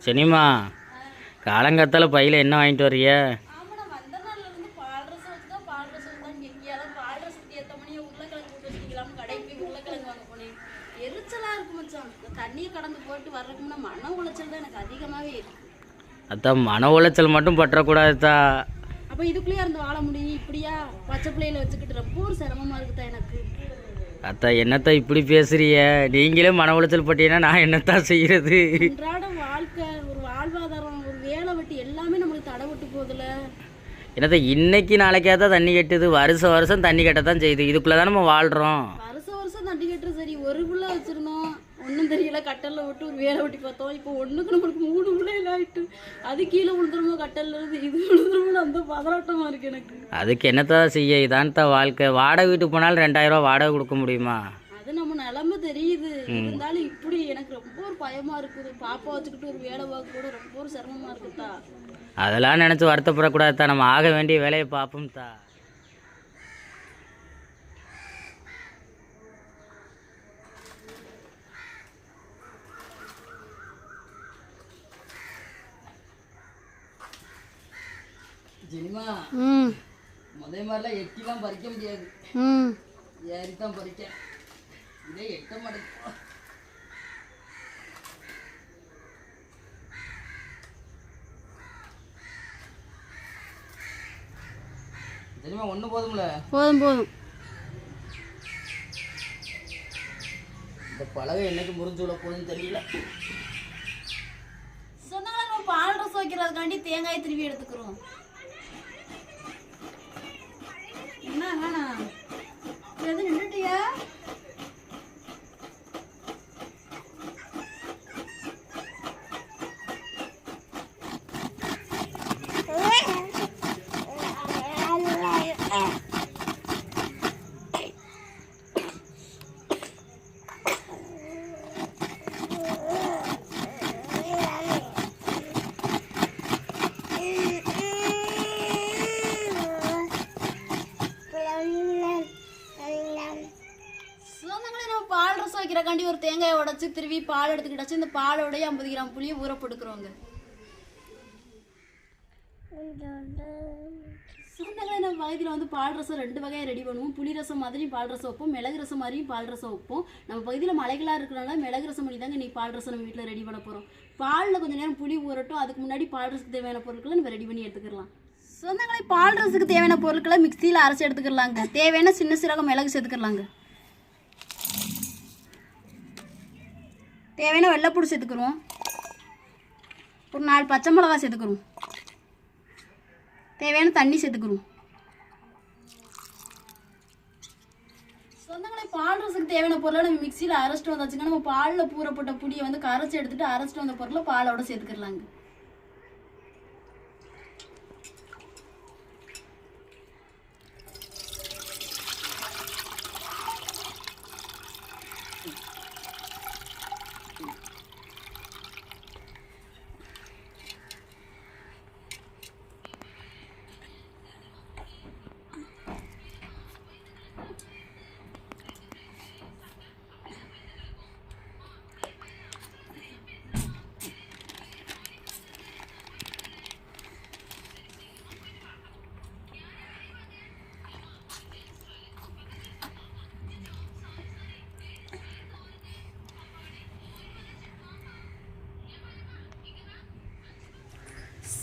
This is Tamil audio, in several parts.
சினிமா காலங்காத்தால பையில என்ன வாங்கிட்டு வர்றிய? அதான் மன உளைச்சல் மட்டும் பற்றக்கூடாதுதா. அப்ப இதுக்குள்ளேயே இருந்து வாழ முடியும்? இப்படியா பச்சை பிள்ளையில வச்சுக்கிட்டு ரொம்ப ஒரு சிரமமா இருக்குதா எனக்கு. அத்தா என்னத்தா இப்படி பேசுறிய? நீங்களே மன உளைச்சல் பட்டீங்கன்னா நான் என்னத்தான் செய்யறது? அன்றாட வாழ்க்கை, ஒரு வாழ்வாதாரம், ஒரு வேலை வெட்டி எல்லாமே நம்மளுக்கு தடை விட்டு போகுதுல. என்னத்த இன்னைக்கு நாளைக்காதான் தண்ணி கட்டுது, வருஷம் வருஷம் தண்ணி கட்டத்தான் செய்யுது. இதுக்குள்ளதான் நம்ம வாழ்றோம். வருஷம் வருஷம் தண்ணி கட்டுறது சரி, ஒரு புள்ள வச்சிருந்தோம் ஒன்றும் தெரியல, கட்டலில் விட்டு ஒரு வேலை வெட்டி பார்த்தோம். இப்போ ஒன்றுக்கு நம்மளுக்கு 3 பிள்ளைகள் ஆகிட்டு, அது கீழே விழுந்துருமோ கட்டலில் இருந்து, இது விழுந்துருமோ அந்த பதறாட்டமாக இருக்குது எனக்கு. அதுக்கு என்னத்தான் செய்ய? இதான் தான் வாழ்க்கை. வாடகை வீட்டுக்கு போனாலும் 2000 ரூபா வாடகை கொடுக்க முடியுமா? அது நம்ம நிலமை தெரியுது. இருந்தாலும் இப்படி எனக்கு ரொம்ப ஒரு பயமாக இருக்குது. பாப்பா வச்சுக்கிட்டு ஒரு வேலை பார்க்க கூட ரொம்ப ஒரு சிரமமாக இருக்குதா. அதெல்லாம் நினச்சி வருத்தப்படக்கூடாது தான். நம்ம ஆக வேண்டிய வேலையை பார்ப்போம் தா. ஜெனிமா, முதல் மாதிரிலாம் எட்டிலாம் பறிக்க முடியாது, ஏறித்தான் பறிக்க. இதே எட்ட மாட்டேங்குது. ஜெனிமா ஒன்று போதும்ல? போதும் போதும். இந்த பலகை என்னைக்கு முறிஞ்சு விட போகுதுன்னு தெரியல. சொன்னாலும் நம்ம பால் ரசம் வைக்கிறதுக்காண்டி தேங்காய் திருவி எடுத்துக்கிறோம். என்ன வேணாம் எது நின்றுட்டியா? பால் ரசம் வைக்கிறக்காண்டி ஒரு தேங்காயை உடச்சி திருவி பால் எடுத்துக்கிட்டாச்சு. இந்த பாலோடைய 50 கிராம் புளியை ஊற போட்டுக்கிறோங்க. சொந்தங்களை நம்ம பகுதியில் வந்து பால் ரசம் 2 வகையை ரெடி பண்ணுவோம். புளி ரசம் மாதிரியும் பால் ரசம் வைப்போம், மிளகு ரசம் மாதிரியும் பால் ரசம் வைப்போம். நம்ம பகுதியில் மலைகளாக இருக்கிறனால மிளகு ரசம் பண்ணி தாங்க இன்னைக்கு பால் ரசம் நம்ம வீட்டில் ரெடி பண்ண போகிறோம். பாலில் கொஞ்சம் நேரம் புளி ஊறட்டும். அதுக்கு முன்னாடி பால் ரசத்துக்கு தேவையான பொருட்களை நம்ம ரெடி பண்ணி எடுத்துக்கலாம். சொந்தங்களை பால் ரசத்துக்கு தேவையான பொருட்களை மிக்சியில் அரைச்சி எடுத்துக்கலாங்க. தேவையான சின்ன சீரகம் மிளகு சேர்த்துக்கலாங்க. தேவையான வெள்ளைப்பூடு சேர்த்துக்கிறோம். ஒரு 4 பச்சை மிளகாய் சேர்த்துக்கிறோம். தேவையான தண்ணி சேர்த்துக்கிறோம். சொந்தங்களை பால் ரசத்துக்கு தேவையான பொருளை நம்ம மிக்சியில் அரைச்சிட்டு வந்தாச்சுங்க. நம்ம பாலில் பூரப்பட்ட புளியை வந்து கரைச்சி எடுத்துட்டு அரைச்சிட்டு வந்த பொருளை பாலோட சேர்த்துக்கலாங்க.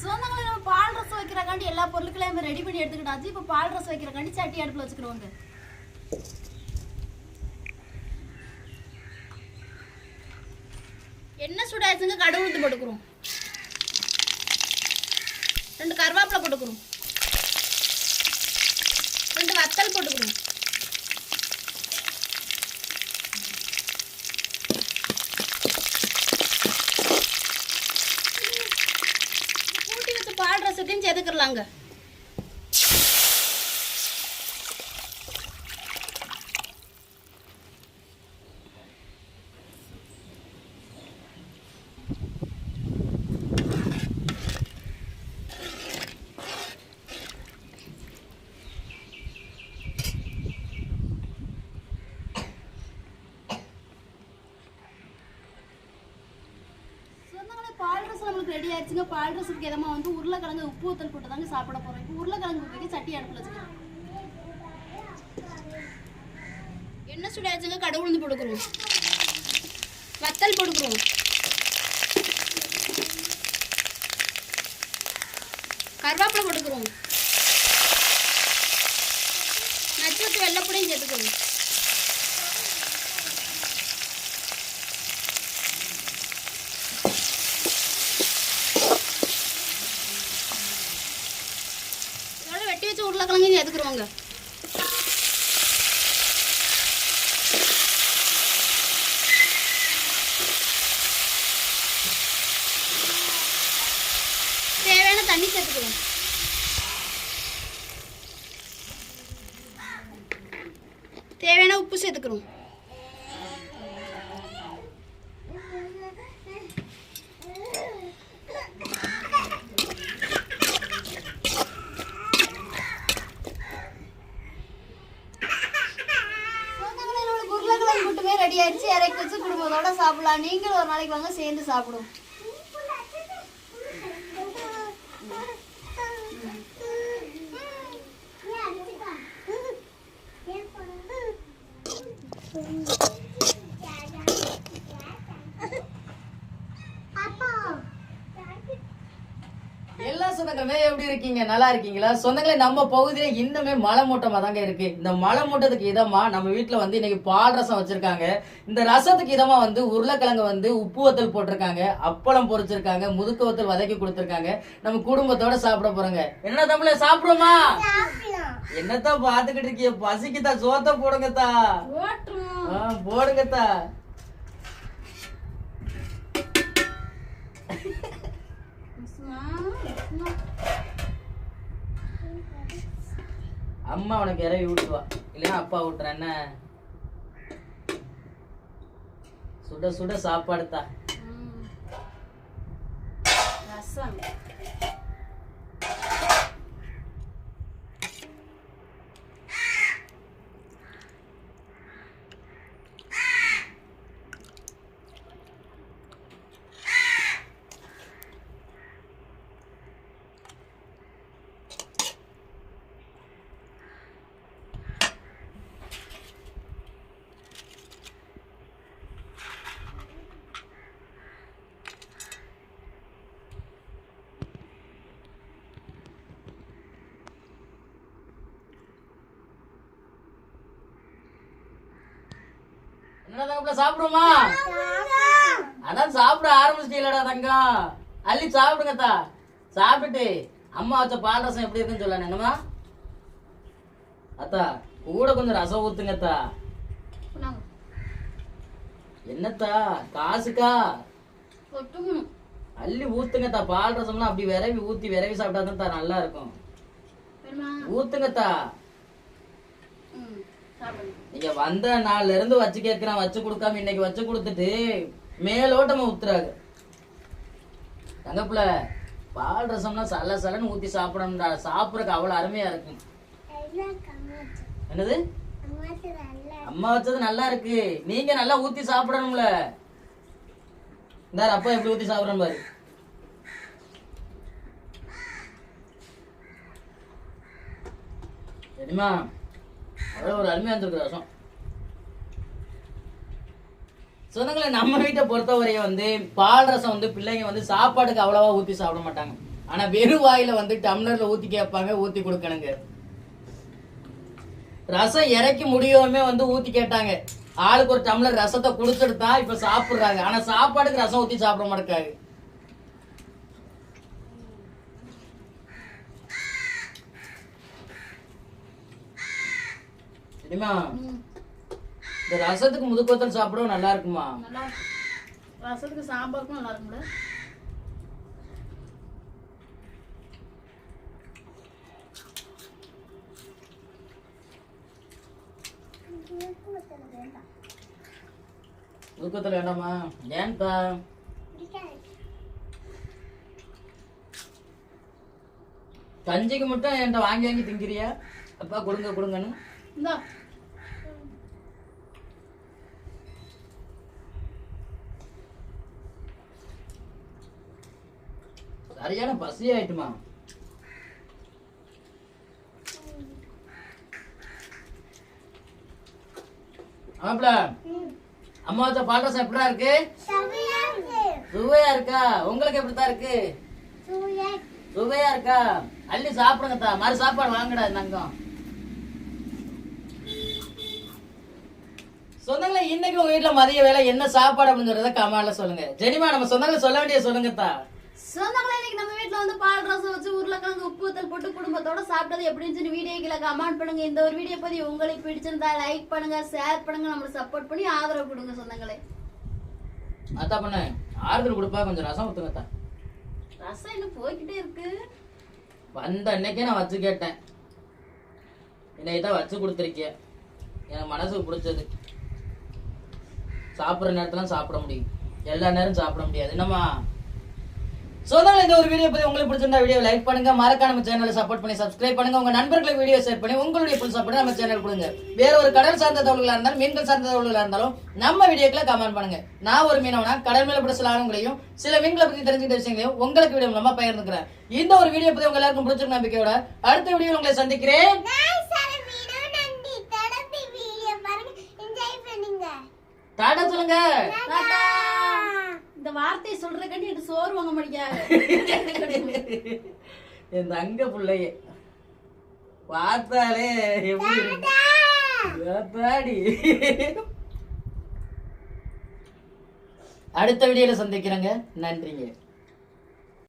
சொந்தங்களை நம்ம பால் ரசம் வைக்கிறக்காண்டி எல்லா பொருட்களையும் நம்ம ரெடி பண்ணி எடுத்துக்கிட்டாச்சு. இப்போ பால் ரசம் வைக்கிறக்காண்டி சட்டி அடுப்பில் வச்சுக்கிறோங்க. எண்ணெய் சூடாச்சுங்க. கடுகு ஊற்றி போட்டுக்கிறோம். 2 கருவேப்பிலை போட்டுக்கிறோம். 2 வத்தல் போட்டுக்கிறோம். பால் ரசத்தையும் சேர்த்துக்கலாங்க. பால் ரசம் ரசம் நம்மளுக்கு ரெடி ஆயிடுச்சுங்க. பால் ரசத்துக்கு எதமா வந்து உருளைக்கிழங்கு உப்பு ஊத்தல் போட்டு தாங்க சாப்பிட போறோம். இப்போ உருளைக்கிழங்கு வைக்க சட்டி அடுப்புல வச்சுக்கலாம். எண்ணெய் சுடாச்சுங்க. கடுகு உளுந்து போட்டுக்கிறோம். வத்தல் போட்டுக்கிறோம். கருவேப்பிலை போட்டுக்கிறோம். நச்சு வெள்ளைப்பூடையும் சேர்த்துக்கிறோம். இதோட வெட்டி வச்ச உருளைக்கிழங்கையும் சேர்த்துக்கிறோங்க. தேவையான தண்ணி சேர்த்துக்கிறோம். தேவையான உப்பு சேர்த்துக்கிறோம். உருளைக்கிழங்கு கூட்டுமே ரெடி ஆயிடுச்சு. இறக்கி வச்சு குடும்பத்தோட சாப்பிடலாம். நீங்களும் ஒரு நாளைக்கு வாங்க, சேர்ந்து சாப்பிடுவோம். எல்லா சொந்தங்களுமே எப்படி இருக்கீங்க? நல்லா இருக்கீங்களா? சொந்தங்களே, நம்ம பகுதியில இன்னுமே மழை மூட்டமா தாங்க இருக்கு. இந்த மழை மூட்டத்துக்கு இதமா நம்ம வீட்டுல வந்து இன்னைக்கு பால் ரசம் வச்சிருக்காங்க. இந்த ரசத்துக்கு இதமா வந்து உருளைக்கிழங்கு வந்து உப்பு வத்தல் போட்டிருக்காங்க, அப்பளம் பொரிச்சிருக்காங்க, முதுக்கு வத்தல் வதக்கி கொடுத்திருக்காங்க. நம்ம குடும்பத்தோட சாப்பிட போறோங்க. என்ன தமிழ சாப்பிடுமா? என்னத்தான் பாத்துக்கிட்டு இருக்கீங்க? பசிக்குதா? சோத்த போடுங்கத்தா. போடுங்கத்தா. அம்மா உனக்கு இறவி விட்டுவா, இல்லைன்னா அப்பா விட்டுறேன். என்ன சுட சுட சாப்பாடுத்தா. ரசம் என்ன சாப்பிடுமா? அதான் சாப்பிட ஆரம்பிச்சிட்டீங்களா தங்கம்? அள்ளி சாப்பிடுங்கத்தா. சாப்பிட்டு அம்மா வச்ச பால் ரசம் எப்படி இருக்குன்னு சொல்ல. என்னமா அத்தா கூட கொஞ்சம் ரசம் ஊத்துங்கத்தா. என்னத்தா காசுக்கா? அள்ளி ஊத்துங்கத்தா. பால் ரசம்லாம் அப்படி விரவி ஊத்தி விரவி சாப்பிட்டா தான் நல்லா இருக்கும். ஊத்துங்கத்தா. நீங்க வந்த நாள்ல இருந்து வச்சு கேட்கிறான், வச்சு கொடுக்காம இன்னைக்கு வச்சு கொடுத்துட்டு மேலோட்டமா ஊத்துறாங்க. தங்கப்புல பால் ரசம்னா சல சலன்னு ஊத்தி சாப்பிடணும்டா. சாப்பிடறதுக்கு அவ்வளவு அருமையா இருக்கும். என்னது? அம்மா வச்சது நல்லா இருக்கு. நீங்க நல்லா ஊத்தி சாப்பிடணும்ல. இந்த அப்பா எப்படி ஊத்தி சாப்பிடணும் பாரு. சரிமா? ஒரு அருமையா இருந்திருக்கு ரசம். சொந்தங்களை, நம்ம வீட்டை பொறுத்தவரைய வந்து பால் ரசம் வந்து பிள்ளைங்க வந்து சாப்பாடுக்கு அவ்வளவா ஊத்தி சாப்பிட மாட்டாங்க. ஆனா வெறும் வாயில வந்து டம்ளர்ல ஊத்தி கேட்பாங்க, ஊத்தி கொடுக்கணுங்க. ரசம் இறக்கி முடியவுமே வந்து ஊத்தி கேட்டாங்க. ஆளுக்கு ஒரு டம்ளர் ரசத்தை குடிச்சிட்டு தான் இப்ப சாப்பிடுறாங்க. ஆனா சாப்பாடுக்கு ரசம் ஊத்தி சாப்பிட மாட்டாங்க. இந்த ரசத்துக்கு முதுக்கோத்தல் சாப்பிடவும் நல்லா இருக்குமா? ரசத்துக்கு சாம்பாருக்கும் நல்லா இருக்கும்ல. முதுக்கோத்தல் வேண்டாமா? ஏன்பா? கஞ்சிக்கு மட்டும் என்கிட்ட வாங்கி வாங்கி திங்கிறியா? அப்பா கொடுங்க கொடுங்கன்னு. இந்தா சரியான பசி ஆயிட்டுமா. ஆமாப்ல, அம்மா வச்ச பால் ரசம் எப்படிடா இருக்கு? சுவையா இருக்கா? உங்களுக்கு எப்படித்தான் இருக்கு? சுவையா இருக்கா? அள்ளி சாப்பிடுங்க தா. மாதிரி சாப்பாடு வாங்கடா தங்கம். சொந்தங்களே, இன்னைக்கு உங்க வீட்டுல மதிய வேலை என்ன சாப்பாடு அப்படின்னு சொல்றத கமெண்ட்ல சொல்லுங்க. ஜெனிமா, நம்ம சொந்தங்களை சொல்ல வேண்டிய சொல்லுங்க தா. சொந்தங்களே, இன்னைக்கு நம்ம வீட்ல வந்து பால் ரசம் வச்சு உருளைக்கிழங்கு உப்பு ஊத்தல் போட்டு குடும்பத்தோட சாப்பிட்டது எப்படின்னு சொல்லி வீடியோக்குள்ள கமெண்ட் பண்ணுங்க. இந்த ஒரு வீடியோ பத்தி உங்களுக்கு பிடிச்சிருந்தா லைக் பண்ணுங்க, ஷேர் பண்ணுங்க, நம்மளுக்கு சப்போர்ட் பண்ணி ஆதரவு கொடுங்க சொந்தங்களே. அத்தா பண்ண ஆறுதல் கொடுப்பா, கொஞ்சம் ரசம் ஊத்துங்க தா. ரசம் இன்னும் போய்கிட்டே இருக்கு. வந்த அன்னைக்கே நான் வச்சு கேட்டேன், இன்னைக்கு தான் வச்சு கொடுத்துருக்கேன். எனக்கு மனசுக்கு பிடிச்சது. சாப்பிட்ற நேரத்துல சாப்பிட முடியும், எல்லா நேரம் சாப்பிட முடியாது. என்னம்மா சொந்தங்களே, இந்த ஒரு வீடியோ பத்தி உங்களுக்கு பிடிச்சிருந்தா வீடியோ லைக் பண்ணுங்க, மறக்காம நம்ம சேனலை சப்போர்ட் பண்ணி சப்ஸ்கிரைப் பண்ணுங்க. உங்க நண்பர்களுக்கு வீடியோ ஷேர் பண்ணி உங்களுடைய ஃபுல் சப்போர்ட் நம்ம சேனல் கொடுங்க. வேற ஒரு கடல் சார்ந்த தகவல்களா இருந்தாலும் மீன்கள் சார்ந்த தகவல்களா இருந்தாலும் நம்ம வீடியோக்குள்ள கமெண்ட் பண்ணுங்க. நான் ஒரு மீனவனா கடல் மேல பிடிச்ச ஆளுங்களையும் சில மீன்களை பத்தி தெரிஞ்சுக்கிட்ட விஷயங்களையும் உங்களுக்கு வீடியோ மூலமா பகிர்ந்துக்கிறேன். இந்த ஒரு வீடியோ பத்தி உங்க எல்லாருக்கும் பிடிச்சிருக்க நம்பிக்கையோட அடுத்த வீடியோ உங்களை சந்திக்கிறேன். டாடா சொல்லுங்க. இந்த வார்த்தையை சொல்றதுக்காண்டி எனக்கு சோறு வாங்க முடியாது. என் தங்க பிள்ளைய பார்த்தாலே எப்படி அடுத்த வீடியோல சந்திக்கிறேங்க. நன்றிங்க.